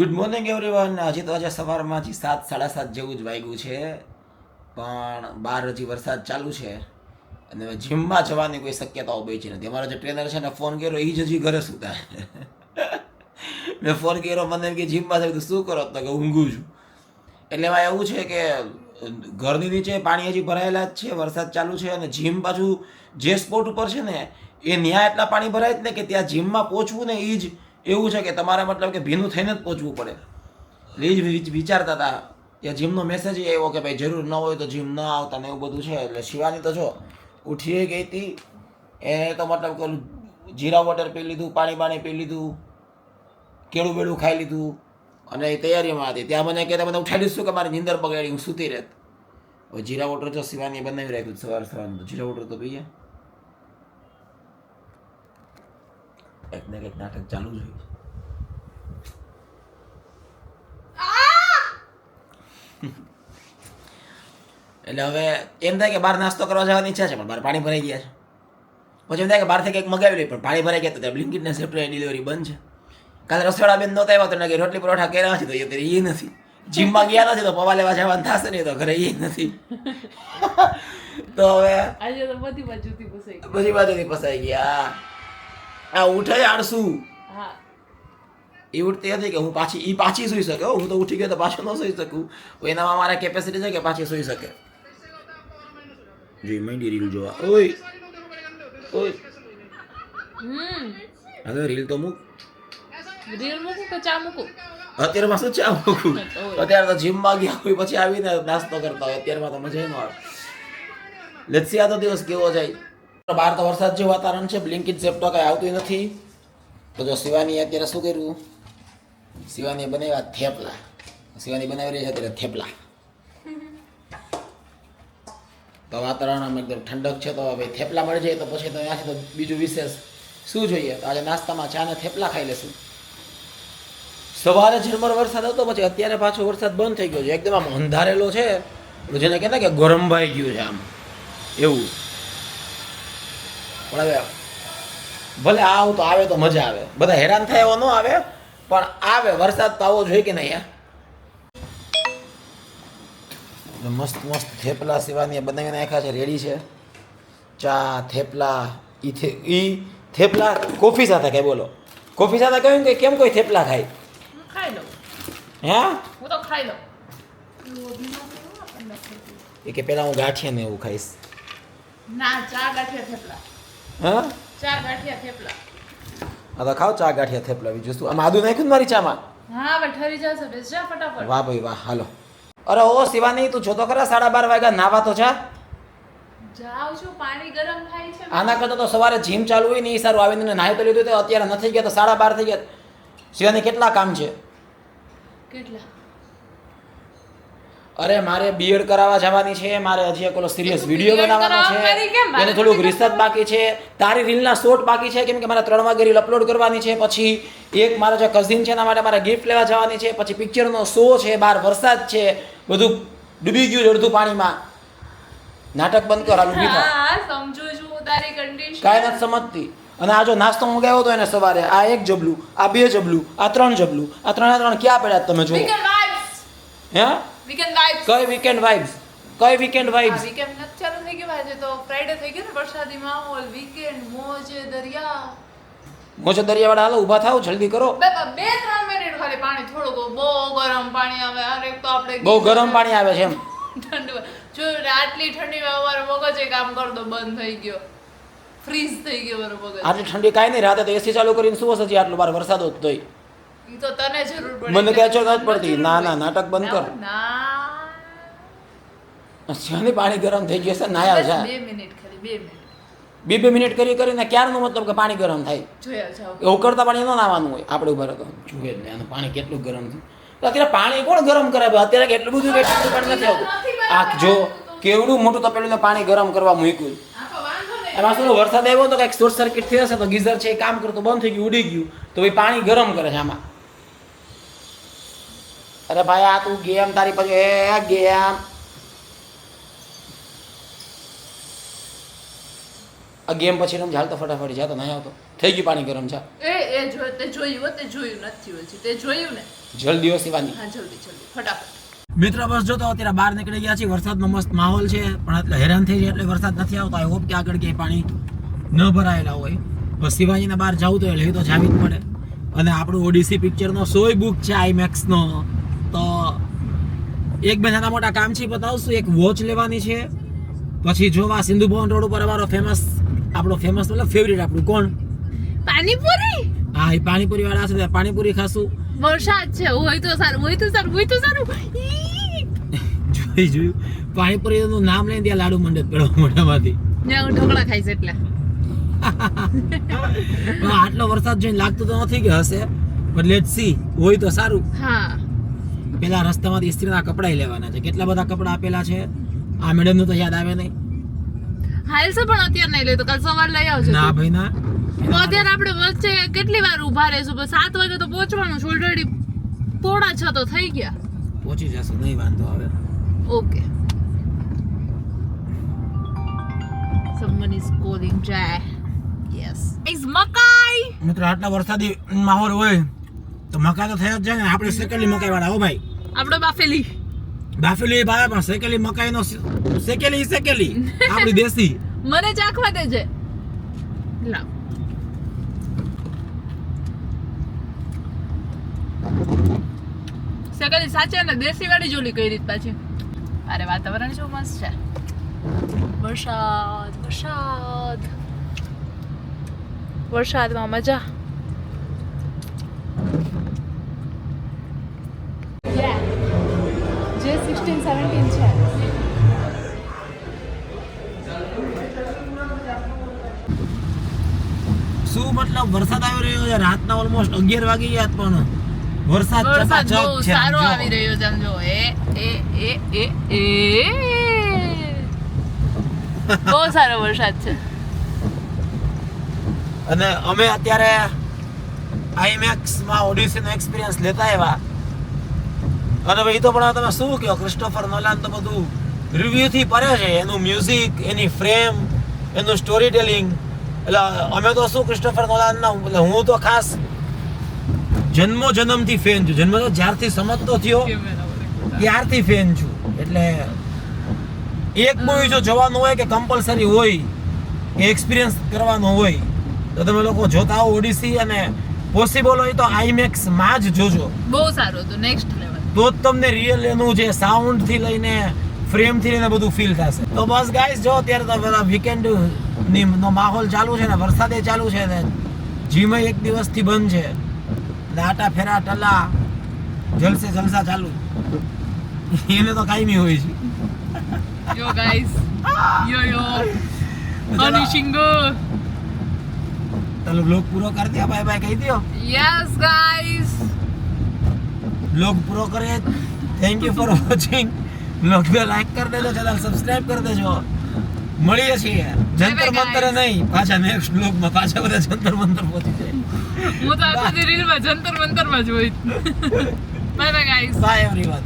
Good morning everyone. હજી તો આજે સવારમાં હજી 7:30 જેવું જ વાગ્યું છે, પણ બહાર હજી વરસાદ ચાલુ છે અને હવે જીમમાં જવાની કોઈ શક્યતાઓ બચી નથી. અમારો જે ટ્રેનર છે ને ફોન કર્યો, એ જ હજી ઘરે સૂતા. મેં ફોન કર્યો, મને એમ કે જીમમાં જાય તો શું કરો? તો કે ઊંઘું છું. એટલે એમાં એવું છે કે ઘરની નીચે પાણી હજી ભરાયેલા જ છે, વરસાદ ચાલુ છે અને જીમ પાછું જે સ્પોટ ઉપર છે ને એ ન્યા એટલા પાણી ભરાય જ ને કે ત્યાં જીમમાં પહોંચવું ને એ જ એવું છે કે તમારે મતલબ કે ભીનું થઈને જ પહોંચવું પડે. એટલે એ જ વિચારતા હતા કે જીમનો મેસેજ આવ્યો કે ભાઈ જરૂર ન હોય તો જીમ ન આવતા ને એવું બધું છે. એટલે શિવાની તો જો ઉઠીએ ગઈ હતી, એ તો મતલબ કે જીરા વોટર પી લીધું, પાણી પી લીધું, કેળું બેળું ખાઈ લીધું અને એ તૈયારીમાં હતી. ત્યાં મને કહેતા મને ઉઠાડી શું કે મારી નીંદર બગાડી, હું સૂતી રહેત. હવે જીરા વોટર જો શિવાની બનાવી રાખ્યું સવારનું, તો જીરા વોટર તો પીએ. એક ને એક નાટક ચાલુ જ હોય. એટલે હવે એમ થાય કે બહાર નાસ્તો કરવા જવાની ઈચ્છા છે, પણ બહાર પાણી ભરાઈ ગયા છે. પછી એમ થાય કે બહારથી કંઈક મગાવી લઈએ, પણ પાણી ભરાઈ ગયા તો ત્યાં બ્લિંકિટના સેફ્ટવેર ડિલિવરી બંધ છે. કાલે રસોડા બેન નહોતા આવ્યા તો કે રોટલી પરોઠા કર્યા છે તો અત્યારે એ નથી. જીમમાં ગયા નથી તો પવા લેવા જવાનું થશે નહીં તો ઘરે એ નથી. તો હવે આજે તો બધી બાજુથી ફસાઈ ગઈ. બધી બાજુથી ફસાઈ ગયા. આ ઉઠે આળસુ. હા, એ ઉઠતી હતી કે હું પાછી સૂઈ શકે. હું તો ઉઠી ગયો તો પાછો ન સૂઈ શકું. એનામાં મારા કેપેસિટી છે કે પાછી સૂઈ શકે. જોઈ માંડી રીલ જોવા. ઓય ઓય હવે રીલ તો મૂક. રીલ મૂકું કે ચા મૂકું? અત્યારમાં શું ચા મૂકું? અત્યારે તો જીમમાં ગયા હોય પછી આવીને નાસ્તો કરતા હોય. અત્યારમાં તો મજા ન આવે. લેટ્સ સી આ તો દિવસ કેવો જાય. બહાર તો વરસાદ જેવું વાતાવરણ છે, બ્લિંકિટ ઝેપ્ટો કઈ આવતું નથી. તો જો શિવાની અત્યારે શું કર્યું, શિવાની બનાવ્યા થેપલા. શિવાની બનાવી રહી છે અત્યારે થેપલા. તો વાતાવરણ એકદમ ઠંડક છે, તો ભાઈ થેપલા મળી જાય તો પછી તો ત્યાંથી તો બીજું વિશેષ શું જોઈએ. તો આજે નાસ્તામાં ચા ને થેપલા ખાઈ લેશું. સવારે ઝરમર વરસાદ હતો, પછી અત્યારે પાછો વરસાદ બંધ થઈ ગયો છે. એકદમ આમ અંધારેલો છે, જેને કહેતા કે ગરમભાઈ ગયું છે આમ એવું. પણ હવે ભલે આવું તો આવે તો મજા આવે. બધા હેરાન થાય એવો ન આવે, પણ આવે વરસાદ તો આવો જોઈએ કે નહીં. મસ્ત મસ્ત થેપલા શિવાની બનાવીને નાખ્યા છે, રેડી છે. ચા થેપલા ઈ થેપલા કોફી સાથે ખાય. બોલો, કોફી સાથે કહ્યું કે કેમ કોઈ થેપલા ખાય? હું ખાઈ લઉં. હે હું તો ખાઈ લઉં. એ કે પેલા હું ગાંઠિયા ને એવું ખાઈશ. ના, ચા ગાંઠિયા થેપલા. હા ચા ગાંઠિયા થેપલા. હા તો ખાઓ ચા ગાંઠિયા થેપલા. બીજું શું? આમ આદુ નાખ્યું ને મારી ચામાં? હા, હવે ઠરી જશે. બેસ જા ફટાફટ. વાહ ભાઈ વાહ. હાલો. અરે ઓ શિવાની, તું જોતો ખરા 12:30 વાગ્યા, નાવા તો જા. જાઉં છું, પાણી ગરમ થાય છે. આના કરતા તો સવારે જીમ ચાલુ હોય ને એ સારું. આવીને નાહી તો લીધું, તો અત્યારે નથી ગયા તો 12:30 થઈ ગયા. શિવાની કેટલા કામ છે? કેટલા? અરે મારે બીએડ કરાવવા જવાની છે, મારે હજી એક ઓલો સિરિયસ વિડીયો બનાવવાનો છે, એને થોડુંક રિસર્ચ બાકી છે, તારી રીલના શોર્ટ બાકી છે, કેમ કે મારે 3 વાગે રીલ અપલોડ કરવાની છે. પછી એક મારા જે કઝિન છે એના માટે મારે ગિફ્ટ લેવા જવાની છે. પછી પિક્ચરનો શો છે, બહાર વરસાદ છે, બધું ડૂબી ગયું છે અડધું પાણીમાં. નાટક બંધ કર. આલું બીઠા હા, સમજુ છું તારી કન્ડિશન. કાંઈ નથી સમજતી. અને આ જો નાસ્તો મંગાવ્યો હતો એને સવારે, આ 1 જબલું, આ 2 જબલું, આ 3 જબલું, આ 3 ક્યાં પડ્યા તમે જો? Weekend vibes. હે વીકેન્ડ વાઇબ્સ. કઈ વીકેન્ડ વાઇબ્સ? કઈ વીકેન્ડ વાઇબ્સ? વીકેન્ડ નથી ચાલુ થઈ ગયું. આજે તો ફ્રાઈડે થઈ ગયું ને, વરસાદી માહોલ, વીકેન્ડ, મોજે દરિયા. મોજો દરિયાવાળા હાલો, ઊભા થાવ, જલ્દી કરો. 2-3 મિનિટ ખાલી પાણી થોડુંક બહુ ગરમ પાણી આવે. અરે એક તો આપણે બહુ ગરમ પાણી આવે છે એમ. ઠંડુ જો આટલી ઠંડીમાં અમારો મગજ કામ કરતો બંધ થઈ ગયો, ફ્રીઝ થઈ ગયો મારો મગજ. આટલી ઠંડી કાંઈ નહીં, રાતે તો એસી ચાલુ કરીને શું હશે? આટલો બાર વરસાદ હોત તોય ઈ તો તને જરૂર પડે. મને ક્યાં છો નથી પડતી. ના ના, નાટક બંધ કર. ના, શાની પાણી ગરમ થઈ ગયું છે? નાયા જા. 2 મિનિટ ખાલી 2 મિનિટ 2 મિનિટ કરીને ક્યારનો મતલબ કે પાણી ગરમ થાય? જોયા જાવ. એવું કરતા પાણી ન નાવાનું હોય. આપણે ઉભા રહો જોઈએ ને આનું પાણી કેટલું ગરમ થયું. તો અત્યારે પાણી કોણ ગરમ કરે? અત્યારે કેટલું બધું કેટલું પાણી નથી આવતું. આ જો કેવડું મોટું તપેલું પાણી ગરમ કરવા મૂક્યું. એમાં શું વરસાદ આવ્યો તો કંઈક શોર્ટ સર્કિટ થઈ હશે, તો ગીઝર છે એ કામ કરતું બંધ થઈ ગયું, ઉડી ગયું, તો ભાઈ પાણી ગરમ કરે છે આમાં. અરે ભાઈ આ તું ગેમ તારી પછી એ ગેમ આ ગેમ પછી રમજે, હાલ તો ફટાફટ જા, તો નહીં આવતો. થઈ ગયું પાણી ગરમ, જા. તે જોયું નથી હોય તે જોયું ને. જલ્દી વસીવાની. હા જલ્દી ફટાફટ. મિત્રો બસ જો તો અત્યારે બહાર નીકળી ગયા છીએ, વરસાદનો મસ્ત માહોલ છે, પણ એટલે હેરાન થઈ જાય એટલે વરસાદ નથી આવતો. આઈ હોપ કે આગળ ક્યાંય પાણી ન ભરાયેલા હોય. બસ શિવાજીને બહાર જવું તો એટલે તો જાવી જ પડે. અને આપણું ઓડિસી પિક્ચરનો શોય બુક છે આઈમેક્સનો. તો એક બે નાના મોટા કામ છે બતાવશું. એક વોચ લેવાની છે, પછી જોવા સિંધુ ભવન રોડ ઉપર અમારો ફેમસ મતલબ ફેવરિટ આપણું કોણ, પાણીપુરી. હા એ પાણીપુરી વાળા છે, પાણીપુરી ખાશું. વરસાદ છે, હોય તો સારું. જોયું પાણીપુરી નું નામ લઈને ત્યાં લાડુ મંડપ પડવા મોઢામાંથી. હું ઢોકળા ખાઈશ એટલે. આટલો વરસાદ જોઈને લાગતું તો નથી કે હશે, પણ લેટ્સ સી, હોય તો સારું. હા પેલા રસ્તામાંથી ઇસ્ત્રીના કપડાં લેવાના છે. કેટલા બધા કપડાં આપેલા છે, આ મેડમ નું તો યાદ આવે નહીં. હાલ છે પણ અત્યારે નહીં લઈ તો કાલ સવાર લઈ આવજો. ના ભાઈ ના, તો અત્યારે આપણે વચ્ચે કેટલી વાર ઊભા રહેશું? 7 વાગે તો પહોંચવાનું છે. ઓલરેડી 5:30 તો થઈ ગયા. પહોંચી જશું, નહીં વાંધો આવે. Okay. Someone is calling Jay. Yes. It's મકાઈ. મિત્રો આટલા વરસાદી માહોલ હોય તો મકાઈ તો થઈ જ જાય ને. આપણે શેકેલી મકાઈ વાળા હો ભાઈ. આપણે બાફેલી ભાવે, પણ શેકેલી મકાઈ નો શેકેલી આપણી દેશી. મને ચાખવા દેજે. લાવ. શેકેલી સાચે ને દેશી વાળી જોલી કઈ રીત પાછી. અરે વાતાવરણ શું મસ્ત છે. વરસાદમાં મજા. જે 16-17 છે. શું મતલબ વરસાદ આવી રહ્યો છે, રાતના ઓલમોસ્ટ 11 વાગી ગયા, પણ વરસાદ બહુ ચકાચક છે. સારો આવી રહ્યો છે. આમ જો બહુ સારો વરસાદ છે. અને અમે અત્યારે આઈમેક્સ માં ઓડિસી નો એક્સપિરિયન્સ લેતા આવ્યા. અને ભાઈ તો પણ તમે શું કહો, ક્રિસ્ટોફર નોલાન તો બધું રિવ્યુ થી પરે છે. એનું મ્યુઝિક, એની ફ્રેમ, એનું સ્ટોરી ટેલિંગ. એટલે અમે તો શું ક્રિસ્ટોફર નોલાન ના, હું તો ખાસ જન્મથી ફેન છું. જન્મ તો જ્યારથી સમજતો થયો ત્યારથી ફેન છું. એટલે એક મૂવી જો જોવાનું હોય કે કમ્પલસરી હોય, એક્સપિરિયન્સ કરવાનો હોય, તો તમે લોકો જોતા હો ઓડિસી. અને પોસિબલ હોય તો આઈમેક્સ માં જ જોજો. બહુ સારું હતું, નેક્સ્ટ લેવલ. તો જ તમને રિયલ એનું જે સાઉન્ડ થી લઈને ફ્રેમ થી લઈને બધું ફીલ થશે. તો બસ ગાઈસ, જો અત્યારે તો પેલા વીકેન્ડ નો માહોલ ચાલુ છે ને, વરસાદે ચાલુ છે ને, જીમ એક દિવસથી બંધ છે. આટા ફેરા ટલા જલસા ચાલુ. એને તો કાયમી હોય છે. Yo guys. Yo. Honey Shingo. चलो ब्लॉग पूरा कर दिया, बाय बाय कह दियो. Yes guys. ब्लॉग पूरा करे. Thank you for watching. Blog पे लाइक कर देજો, ચેનલ સબસ્ક્રાઇબ કરી દેજો. મળીએ છીએ જંતર મંતર નહીં, પાછા નેક્સ્ટ બ્લોગ માં પાછા બધા જંતર મંતર પહોંચી જાય. હું તો આખી રીલ માં જંતર મંતર માં જ હોય. Bye bye guys. By everyone.